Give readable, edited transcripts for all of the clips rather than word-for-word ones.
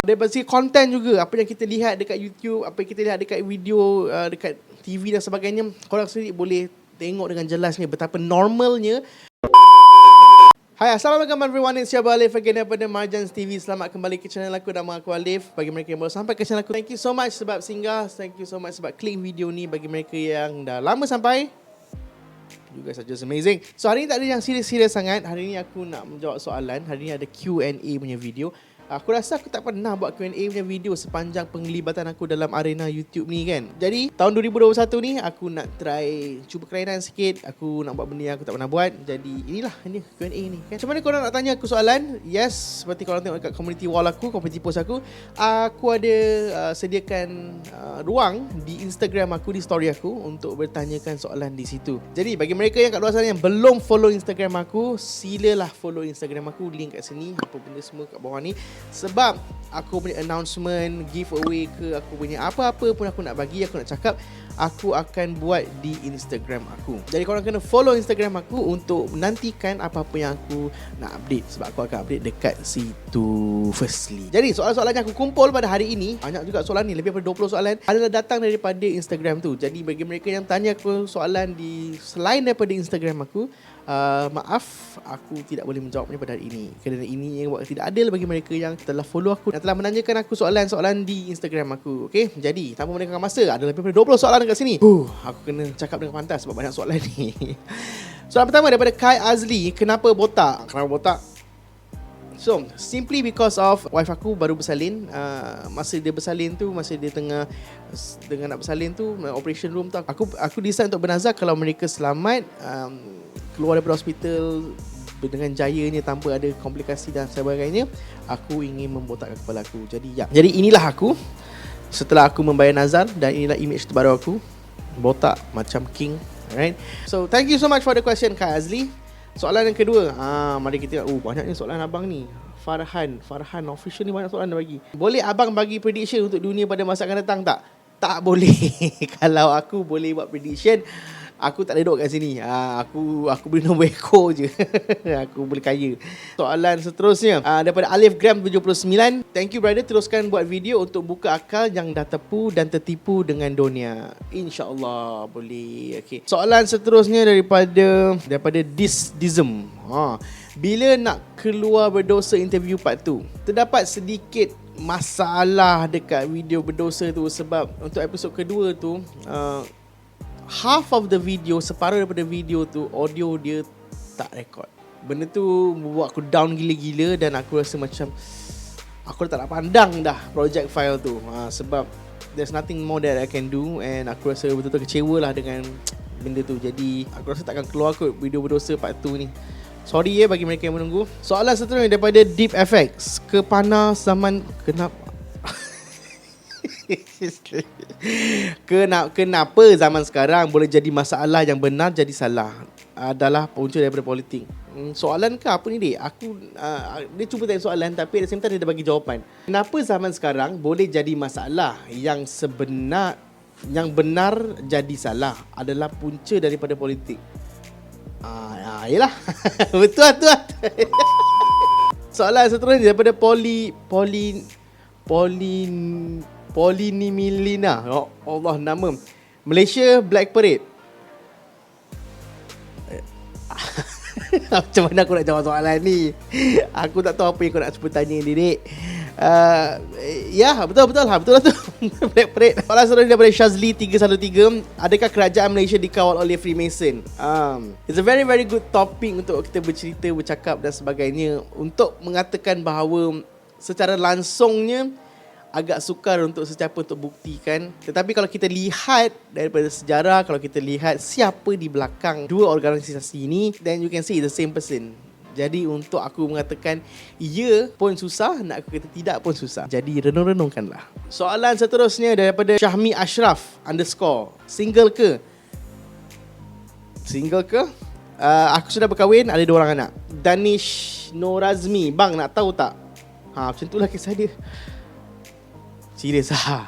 daripada segi konten juga, apa yang kita lihat dekat YouTube, apa yang kita lihat dekat video, dekat TV dan sebagainya, korang sendiri boleh tengok dengan jelasnya betapa normalnya. Hai, Assalamualaikum everyone, it's your Alif again daripada Marjans TV. Selamat kembali ke channel aku, nama aku Alif. Bagi mereka yang baru sampai ke channel aku, thank you so much sebab singgah. Thank you so much sebab klik video ni. Bagi mereka yang dah lama sampai, you guys are just amazing. So hari ni tak ada yang serius-serius sangat. Hari ni aku nak menjawab soalan. Hari ni ada Q&A punya video. Aku rasa aku tak pernah buat Q&A punya video sepanjang penglibatan aku dalam arena YouTube ni kan. Jadi tahun 2021 ni aku nak try, cuba kelainan sikit. Aku nak buat benda yang aku tak pernah buat. Jadi inilah ini Q&A ni kan. Macam mana korang nak tanya aku soalan? Yes, seperti korang tengok dekat community wall aku, community post aku, aku ada sediakan ruang di Instagram aku, di story aku, untuk bertanyakan soalan di situ. Jadi bagi mereka yang kat luar sana yang belum follow Instagram aku, silalah follow Instagram aku, link kat sini, apa benda semua kat bawah ni. Sebab aku punya announcement, giveaway ke, aku punya apa-apa pun aku nak bagi, aku nak cakap, aku akan buat di Instagram aku. Jadi korang kena follow Instagram aku untuk menantikan apa-apa yang aku nak update. Sebab aku akan update dekat situ firstly. Jadi soalan-soalan yang aku kumpul pada hari ini, banyak juga soalan ni, lebih daripada 20 soalan, adalah datang daripada Instagram tu. Jadi bagi mereka yang tanya aku soalan di selain daripada Instagram aku, maaf, aku tidak boleh menjawabnya pada hari ini. Kerana ini yang tidak adil bagi mereka yang telah follow aku dan telah menanyakan aku soalan-soalan di Instagram aku. Okay, jadi tanpa meninggalkan masa, ada lebih daripada 20 soalan dekat sini. Aku kena cakap dengan pantas sebab banyak soalan ni. Soalan pertama daripada Kai Azli, kenapa botak? Kenapa botak? So, simply because of wife aku baru bersalin. Masa dia bersalin tu, masa dia tengah nak bersalin tu, operation room tu, aku decide untuk bernazar kalau mereka selamat, keluar daripada hospital dengan jayanya tanpa ada komplikasi dan sebagainya, aku ingin membotakkan kepala aku. Jadi inilah aku setelah aku membayar nazar, dan inilah image terbaru aku, botak macam king. Alright. So thank you so much for the question, Kak Azli. Soalan yang kedua, mari kita tengok. Banyaknya soalan abang ni. Farhan official ni banyak soalan dia bagi. Boleh abang bagi prediction untuk dunia pada masa akan datang tak? Tak boleh. Kalau aku boleh buat prediction, aku tak duduk kat sini. Aku boleh nombor ekor je. Aku boleh kaya. Soalan seterusnya daripada Alif Gram 79. Thank you brother, teruskan buat video untuk buka akal yang dah terpu dan tertipu dengan dunia. InsyaAllah boleh. Okay. Soalan seterusnya daripada Dism. Bila nak keluar berdosa interview part 2? Terdapat sedikit masalah dekat video berdosa tu. Sebab untuk episod kedua tu, half of the video, separuh daripada video tu, audio dia tak record. Benda tu membuat aku down gila-gila. Dan aku rasa macam aku tak nak pandang dah project file tu, sebab there's nothing more that I can do. And aku rasa betul-betul kecewa lah dengan benda tu. Jadi aku rasa takkan keluar kot video berdosa part 2 ni. Sorry bagi mereka yang menunggu. Soalan seterusnya daripada Deep FX. Kepanas zaman Kenapa zaman sekarang boleh jadi masalah yang benar jadi salah adalah punca daripada politik? Soalan ke apa ni dek? Dia cuba tanya soalan, tapi at the same time dia dah bagi jawapan. Kenapa zaman sekarang boleh jadi masalah yang benar jadi salah adalah punca daripada politik? Yelah. Betul. Soalan seterusnya daripada Polinimilina. Oh Allah, nama Malaysia Black Parade. Macam mana aku nak jawab soalan ni? Aku tak tahu apa yang kau nak cuba tanya ni, dek. Ya, betul lah tu. Black Parade. Soalan seterusnya daripada Shazli 313. Adakah kerajaan Malaysia dikawal oleh Freemason? It's a very very good topic untuk kita bercerita, bercakap dan sebagainya. Untuk mengatakan bahawa secara langsungnya agak sukar untuk sesiapa untuk buktikan. Tetapi kalau kita lihat daripada sejarah, kalau kita lihat siapa di belakang dua organisasi ini, then you can see the same person. Jadi untuk aku mengatakan ya pun susah, nak aku kata tidak pun susah. Jadi renung-renungkanlah. Soalan seterusnya daripada Syahmi Ashraf _ Single ke? Aku sudah berkahwin, ada 2 orang anak. Danish Norazmi, bang nak tahu tak? Macam itulah kisah dia. Serius lah.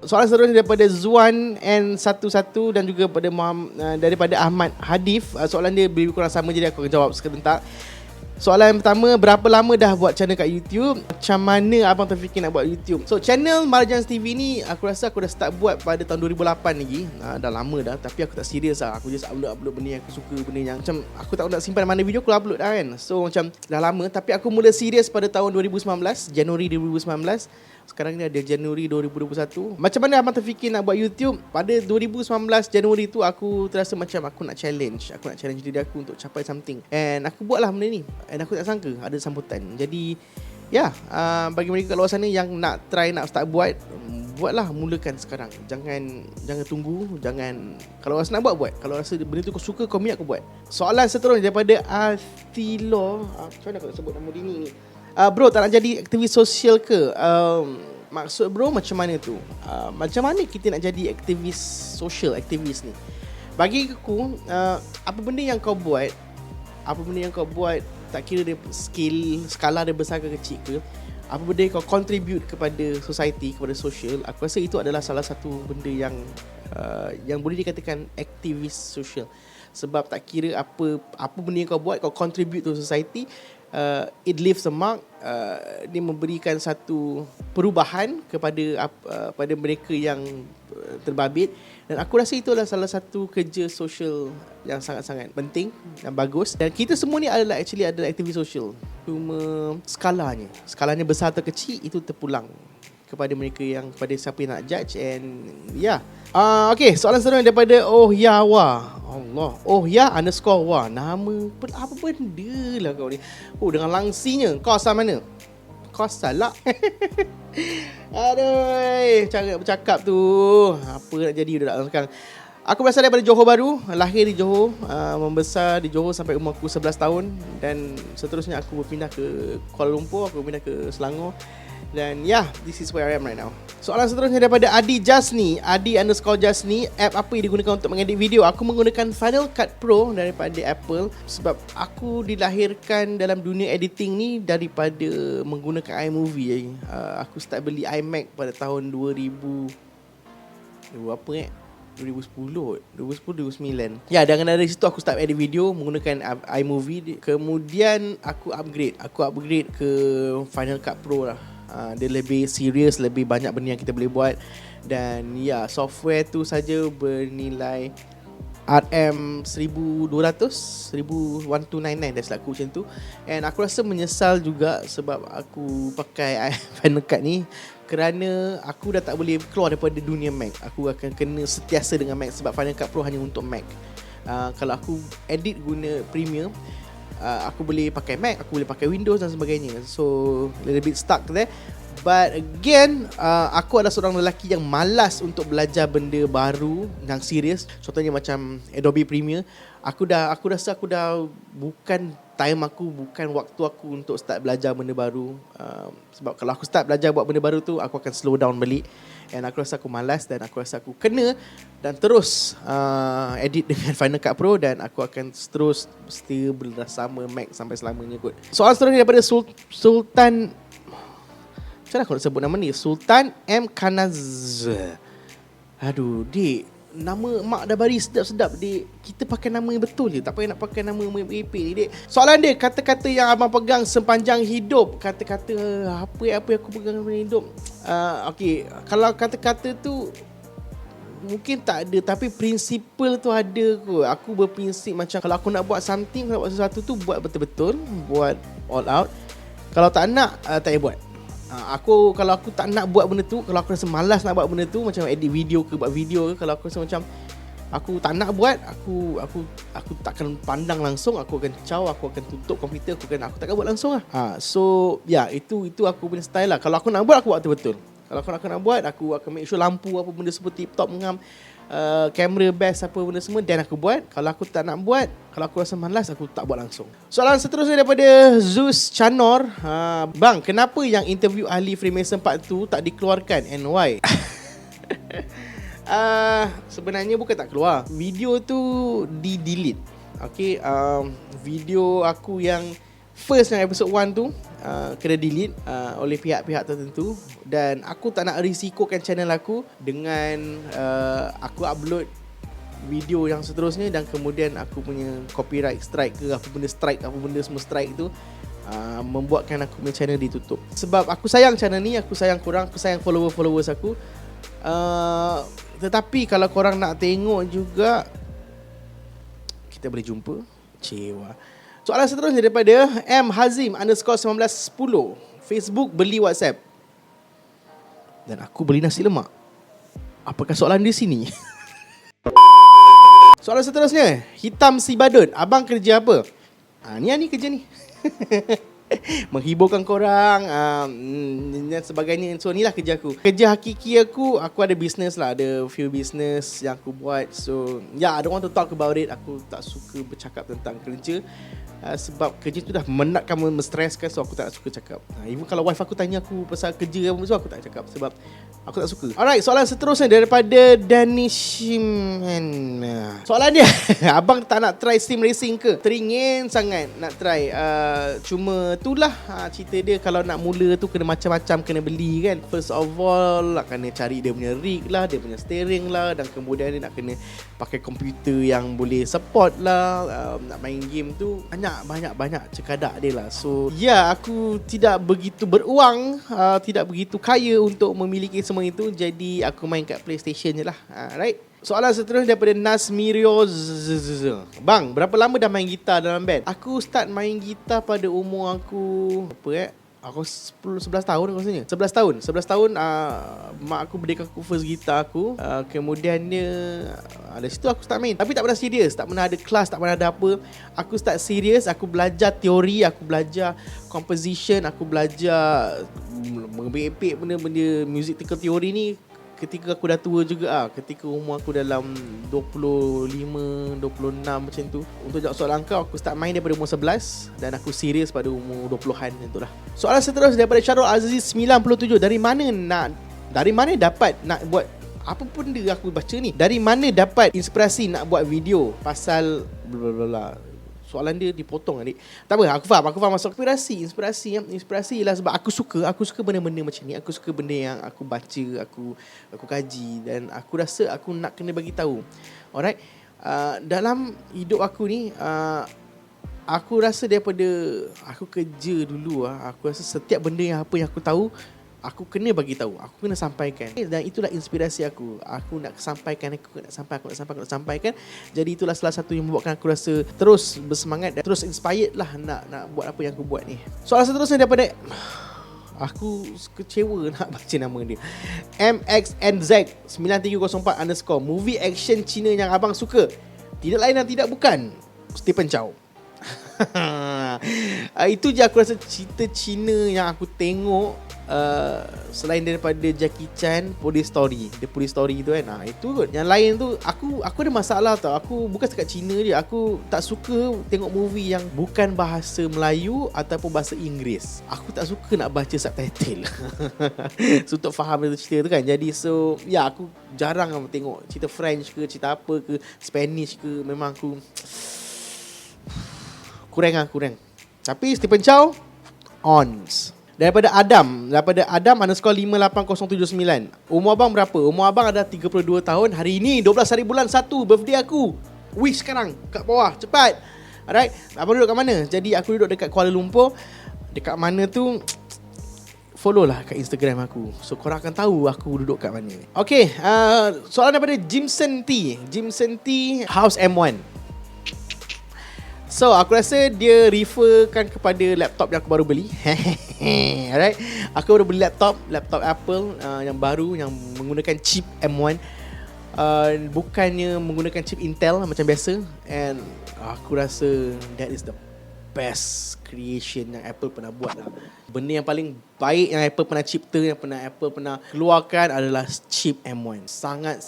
Soalan seterusnya daripada Zuan N11 dan juga daripada Ahmad Hadif. Soalan dia lebih kurang sama, jadi aku akan jawab sekebentar. Soalan yang pertama, berapa lama dah buat channel kat YouTube? Macam mana abang terfikir nak buat YouTube? So channel Marjans TV ni aku rasa aku dah start buat pada tahun 2008 lagi. Dah lama dah, tapi aku tak serius lah. Aku just upload benda yang aku suka, benda yang macam aku tak nak simpan mana video, aku upload dah kan. So macam dah lama, tapi aku mula serius pada tahun 2019, Januari 2019. Sekarang ni ada Januari 2021. Macam mana abang terfikir nak buat YouTube? Pada 2019 Januari tu aku terasa macam aku nak challenge diri aku untuk capai something. And aku buatlah benda ni. And aku tak sangka ada sambutan. Jadi bagi mereka kat luar sana yang nak start buatlah, mulakan sekarang. Jangan tunggu, kalau rasa nak buat. Kalau rasa benda tu kau suka, kau minat, kau buat. Soalan seterusnya daripada Altilo. Macam mana aku nak sebut nama dia ni? Bro, tak nak jadi aktivis sosial ke? Maksud bro macam mana tu? Macam mana kita nak jadi aktivis sosial, aktivis ni? Bagi aku, apa benda yang kau buat, tak kira dia skala dia besar ke kecil ke, apa benda yang kau contribute kepada society, kepada sosial, aku rasa itu adalah salah satu benda yang boleh dikatakan aktivis sosial. Sebab tak kira apa benda yang kau buat, kau contribute to society, it leaves a mark. Dia memberikan satu perubahan pada mereka yang terbabit. Dan aku rasa itu adalah salah satu kerja sosial yang sangat-sangat penting dan bagus. Dan kita semua ni adalah aktivis sosial. Cuma skalanya besar atau kecil, itu terpulang kepada siapa yang nak judge. And okay, soalan seterusnya daripada _Wah. Nama apa benda lah kau ni? Dengan langsinya. Kau asal mana? Kau asal lah. Aduh, cara nak bercakap tu. Apa nak jadi budak sekarang. Aku berasal daripada Johor Bahru, lahir di Johor, membesar di Johor sampai umur aku 11 tahun. Dan seterusnya aku berpindah ke Kuala Lumpur, aku berpindah ke Selangor. Dan this is where I am right now. Soalan seterusnya daripada Adi Jasni, Adi_Jasni. App apa yang digunakan untuk mengedit video? Aku menggunakan Final Cut Pro daripada Apple. Sebab aku dilahirkan dalam dunia editing ni daripada menggunakan iMovie. Aku start beli iMac pada tahun 2010, 2009. Dan dari situ aku start edit video menggunakan iMovie. Kemudian aku upgrade ke Final Cut Pro lah. Dia lebih serius, lebih banyak benda yang kita boleh buat. Dan software tu saja bernilai RM1299 dah selaku macam tu. And aku rasa menyesal juga sebab aku pakai Final Cut ni, kerana aku dah tak boleh keluar daripada dunia Mac. Aku akan kena setiasa dengan Mac sebab Final Cut Pro hanya untuk Mac. Kalau aku edit guna Premiere, aku boleh pakai Mac, aku boleh pakai Windows dan sebagainya. So a little bit stuck there. But again, aku adalah seorang lelaki yang malas untuk belajar benda baru yang serius. Contohnya macam Adobe Premiere. Aku rasa aku dah bukan waktu aku untuk start belajar benda baru. Sebab kalau aku start belajar buat benda baru tu, aku akan slow down balik. And aku rasa aku malas, dan aku rasa aku kena dan terus edit dengan Final Cut Pro. Dan aku akan terus setia bersama Mac sampai selamanya kot. Soalan seterusnya daripada Sultan, macam mana aku nak sebut nama ni? Sultan M. Kanaz. Aduh, dik, nama mak dah bagi sedap-sedap, dik. Kita pakai nama yang betul je, tak payah nak pakai nama merepek ni, dik. Soalan dia, kata-kata yang abang pegang sepanjang hidup. Kata-kata apa yang aku pegang sepanjang hidup? Okay, kalau kata-kata tu mungkin tak ada, tapi prinsipal tu ada kot. Aku berprinsip macam kalau aku nak buat something, nak buat sesuatu tu, buat betul-betul, buat all out. Kalau tak nak, tak payah buat. Kalau aku tak nak buat benda tu, kalau aku rasa malas nak buat benda tu, macam edit video ke, buat video ke, kalau aku rasa macam aku tak nak buat, aku takkan pandang langsung. Aku akan aku akan tutup komputer, aku takkan buat langsung lah. So itu aku punya style lah. Kalau aku nak buat, aku buat betul-betul. Kalau aku nak buat, aku akan make sure lampu apa benda semua tip top ngam, kamera best apa benda semua, dan aku buat. Kalau aku tak nak buat, kalau aku rasa malas, aku tak buat langsung. Soalan seterusnya daripada Zeus Chanor. Bang, kenapa yang interview ahli Freemason Part 2 tak dikeluarkan, and why? Sebenarnya bukan tak keluar, video tu di-delete. Okay, video aku yang first yang episode 1 tu kena delete oleh pihak-pihak tertentu. Dan aku tak nak risikokan channel aku dengan aku upload video yang seterusnya, dan kemudian aku punya copyright strike ke apa benda semua strike tu membuatkan aku punya channel ditutup. Sebab aku sayang channel ni, aku sayang korang, aku sayang followers aku. Tetapi kalau korang nak tengok juga, kita boleh jumpa. Cewa. Soalan seterusnya daripada M_Hazim_1910. Facebook beli WhatsApp dan aku beli nasi lemak. Apakah soalan di sini? Soalan seterusnya, Hitam si badut, abang kerja apa? Ni kerja ni. Menghiburkan korang dan sebagainya. So inilah kerja aku. Kerja hakiki aku ada business lah. Ada few business yang aku buat. So I don't want to talk about it. Aku tak suka bercakap tentang kerja, sebab kerja tu dah menatkan, menstreskan. So aku tak suka cakap. Even kalau wife aku tanya aku pasal kerja apa, so aku tak cakap sebab aku tak suka. Alright, soalan seterusnya daripada Danishiman. Soalan dia, abang tak nak try sim racing ke? Teringin sangat nak try. Cuma itulah cerita dia. Kalau nak mula tu kena macam-macam, kena beli kan. First of all kena cari dia punya rig lah, dia punya steering lah, dan kemudian dia nak kena pakai komputer yang boleh support lah. Nak main game tu banyak cekadak dia lah. So aku tidak begitu beruang, tidak begitu kaya untuk memiliki semua itu. Jadi aku main kat PlayStation je lah. Right. Soalan seterusnya daripada Nasmirio. Bang, berapa lama dah main gitar dalam band? Aku start main gitar pada umur aku aku 11 tahun aku rasanya. 11 tahun mak aku belikan aku first gitar aku. Kemudian dia dari situ aku start main. Tapi tak pernah serius, tak pernah ada kelas, tak pernah ada apa. Aku start serius, aku belajar teori, aku belajar composition, aku belajar mengepek benda-benda musical theory ni ketika aku dah tua juga ketika umur aku dalam 25, 26 macam tu. Untuk jawab soalan kau, aku start main daripada umur 11 dan aku serius pada umur 20-an macam tu lah. Soalan seterusnya daripada Syarul Aziz 97. Dari mana dapat nak buat apa pun dia aku baca ni? Dari mana dapat inspirasi nak buat video pasal blablabla? Soalan dia dipotong adik. Tak apa, aku faham masuk inspirasi lah sebab aku suka benda-benda macam ni. Aku suka benda yang aku baca, aku kaji, dan aku rasa aku nak kena bagi tahu. Alright. Dalam hidup aku ni, aku rasa daripada aku kerja dulu, aku rasa setiap benda yang aku tahu, aku kena bagi tahu, aku kena sampaikan. Dan itulah inspirasi aku. Aku nak sampaikan, aku nak sampaikan. Jadi itulah salah satu yang membuatkan aku rasa terus bersemangat dan terus inspired lah nak buat apa yang aku buat ni. Soalan seterusnya daripada, aku kecewa nak baca nama dia, MXNZ9304_. Movie action Cina yang abang suka? Tidak lain dan tidak bukan Stephen Chow. Itu je aku rasa cerita Cina yang aku tengok. Selain daripada Jackie Chan, Police Story, The Police Story tu kan, itu kot. Yang lain tu aku ada masalah tau. Aku bukan sekat Cina je, aku tak suka tengok movie yang bukan bahasa Melayu ataupun bahasa Inggeris. Aku tak suka nak baca subtitle so untuk faham cerita tu kan. Jadi aku jarang tengok cerita French ke, cerita apa ke, Spanish ke. Memang aku kurang. Tapi Stephen Chow ons. Daripada Adam _58079. Umur abang berapa? Umur abang ada 32 tahun. Hari ini 12 hari bulan 1, birthday aku. Wish sekarang kat bawah, cepat. Alright, abang duduk kat mana? Jadi aku duduk dekat Kuala Lumpur. Dekat mana tu, follow lah kat Instagram aku, so korang akan tahu aku duduk kat mana. Okay, soalan daripada Jimson T, House M1. So aku rasa dia referkan kepada laptop yang aku baru beli. Alright, aku baru beli laptop Apple yang baru, yang menggunakan chip M1, bukannya menggunakan chip Intel macam biasa. And aku rasa that is the best creation yang Apple pernah buat lah. Benda yang paling baik yang Apple pernah cipta, yang Apple pernah keluarkan adalah chip M1. Sangat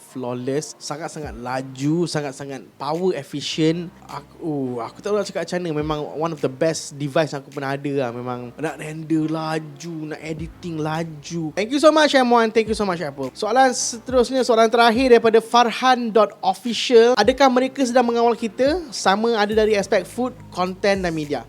flawless, sangat laju, sangat power efficient. Aku tak tahu nak cakap macam mana. Memang one of the best device yang aku pernah ada lah. Memang nak render laju, nak editing laju. Thank you so much M1, thank you so much Apple. Soalan seterusnya, soalan terakhir daripada Farhan.official. Adakah mereka sedang mengawal kita? Sama ada dari aspek food, content dan media.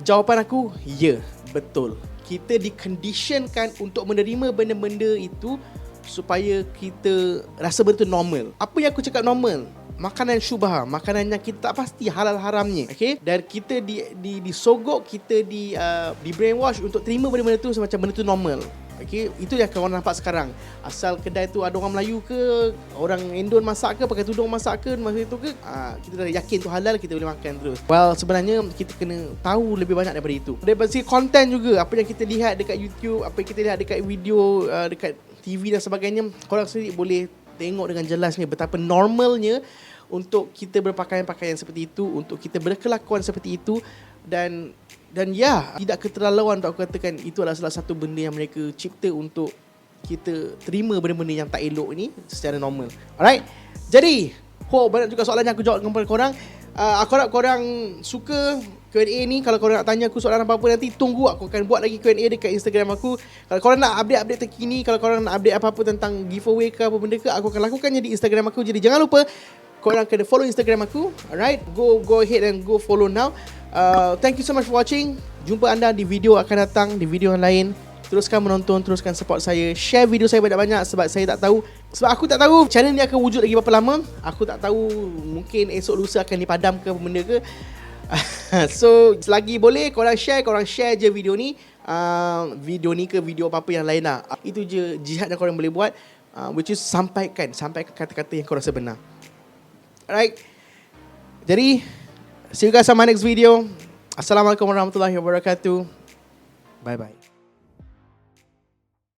Jawapan aku, ya, betul. Kita diconditionkan untuk menerima benda-benda itu supaya kita rasa betul normal. Apa yang aku cakap normal? Makanan syubha, makanan yang kita tak pasti halal haramnya, okay? Dan kita disogok, kita di brainwash untuk terima benda-benda tu semacam benda tu normal. Okay, itu yang korang nampak sekarang. Asal kedai tu ada orang Melayu ke, orang Indon masak ke, pakai tudung masak ke, masa itu ke, kita dah yakin tu halal, kita boleh makan terus. Well, sebenarnya kita kena tahu lebih banyak daripada itu. Daripada segi konten juga, apa yang kita lihat dekat YouTube, apa yang kita lihat dekat video, dekat TV dan sebagainya, korang sendiri boleh tengok dengan jelasnya betapa normalnya untuk kita berpakaian-pakaian seperti itu, untuk kita berkelakuan seperti itu, dan ya, tidak keterlaluan untuk aku katakan itu adalah salah satu benda yang mereka cipta untuk kita terima benda-benda yang tak elok ni secara normal. Alright, jadi banyak juga soalan yang aku jawab kepada korang. Aku harap korang suka Q&A ni. Kalau korang nak tanya aku soalan apa-apa, nanti tunggu, aku akan buat lagi Q&A dekat Instagram aku. Kalau korang nak update-update terkini, kalau korang nak update apa-apa tentang giveaway ke apa benda ke, aku akan lakukannya di Instagram aku. Jadi jangan lupa korang kena follow Instagram aku. Alright, go ahead and go follow now. Thank you so much for watching. Jumpa anda di video akan datang, di video yang lain. Teruskan menonton, teruskan support saya. Share video saya banyak-banyak sebab aku tak tahu channel ni akan wujud lagi berapa lama. Aku tak tahu, mungkin esok lusa akan dipadam ke apa benda ke. So selagi boleh korang share je video ni. Video ni ke video apa-apa yang lain lah. Itu je jihad yang korang boleh buat, which is sampaikan kata-kata yang korang rasa benar. Alright, jadi see you guys on my next video. Assalamualaikum warahmatullahi wabarakatuh. Bye bye.